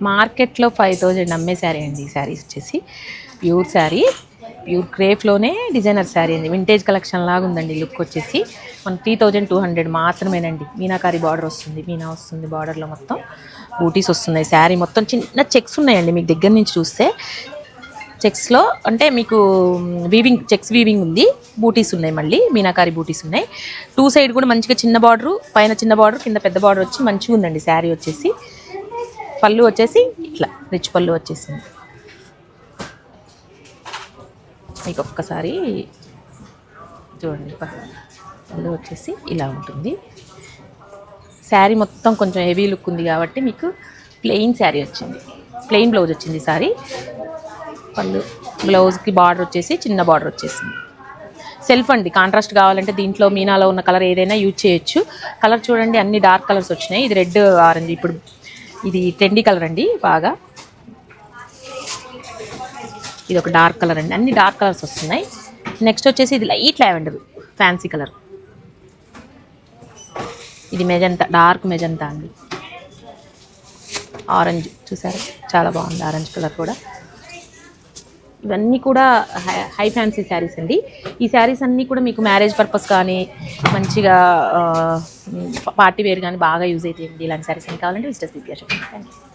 మార్కెట్లో 5000 అమ్మే శారీ అండి. ఈ శారీస్ వచ్చేసి ప్యూర్ శారీ, ప్యూర్ క్రేప్లోనే డిజైనర్ శారీ అండి. వింటేజ్ కలెక్షన్ లాగా ఉందండి. లుక్ వచ్చేసి మన 3200 మాత్రమేనండి. మీనాకారి బార్డర్ వస్తుంది, మీనా వస్తుంది బార్డర్లో, మొత్తం బూటీస్ వస్తున్నాయి. శారీ మొత్తం చిన్న చెక్స్ ఉన్నాయండి. మీకు దగ్గర నుంచి చూస్తే చెక్స్లో అంటే మీకు వీవింగ్, చెక్స్ వీవింగ్ ఉంది, బూటీస్ ఉన్నాయి, మళ్ళీ మీనాకారి బూటీస్ ఉన్నాయి. 2 సైడ్ కూడా మంచిగా చిన్న బార్డర్, పైన చిన్న బార్డర్, కింద పెద్ద బార్డర్ వచ్చి మంచిగా ఉందండి శారీ వచ్చేసి. పళ్ళు వచ్చేసి ఇట్లా రిచ్ పళ్ళు వచ్చేసింది. మీకు ఒక్కసారి చూడండి, పళ్ళు వచ్చేసి ఇలా ఉంటుంది. శారీ మొత్తం కొంచెం హెవీ లుక్ ఉంది కాబట్టి మీకు ప్లెయిన్ శారీ వచ్చింది, ప్లెయిన్ బ్లౌజ్ వచ్చింది శారీ. పళ్ళు, బ్లౌజ్కి బార్డర్ వచ్చేసి చిన్న బార్డర్ వచ్చేసింది. సెల్ఫ్ అండి, కాంట్రాస్ట్ కావాలంటే దీంట్లో మీనాలో ఉన్న కలర్ ఏదైనా యూజ్ చేయొచ్చు. కలర్ చూడండి, అన్ని డార్క్ కలర్స్ వచ్చినాయి. ఇది రెడ్, ఆరెంజ్, ఇప్పుడు ఇది ట్రెండీ కలర్ అండి బాగా. ఇది ఒక డార్క్ కలర్ అండి, అన్ని డార్క్ కలర్స్ వస్తున్నాయి. నెక్స్ట్ వచ్చేసి ఇది లైట్ లావెండర్ ఫ్యాన్సీ కలర్. ఇది మెజంతా, డార్క్ మెజంతా అండి. ఆరెంజ్ చూసారా, చాలా బాగుంది ఆరెంజ్ కలర్ కూడా. ఇవన్నీ కూడా హై ఫ్యాన్సీ శారీస్ అండి. ఈ శారీస్ అన్నీ కూడా మీకు మ్యారేజ్ పర్పస్ కానీ, మంచిగా పార్టీ వేర్ కానీ బాగా యూజ్ అవుతాయండి. ఇలాంటి శారీస్ అన్ని కావాలంటే visit Divya shopping. Thank you.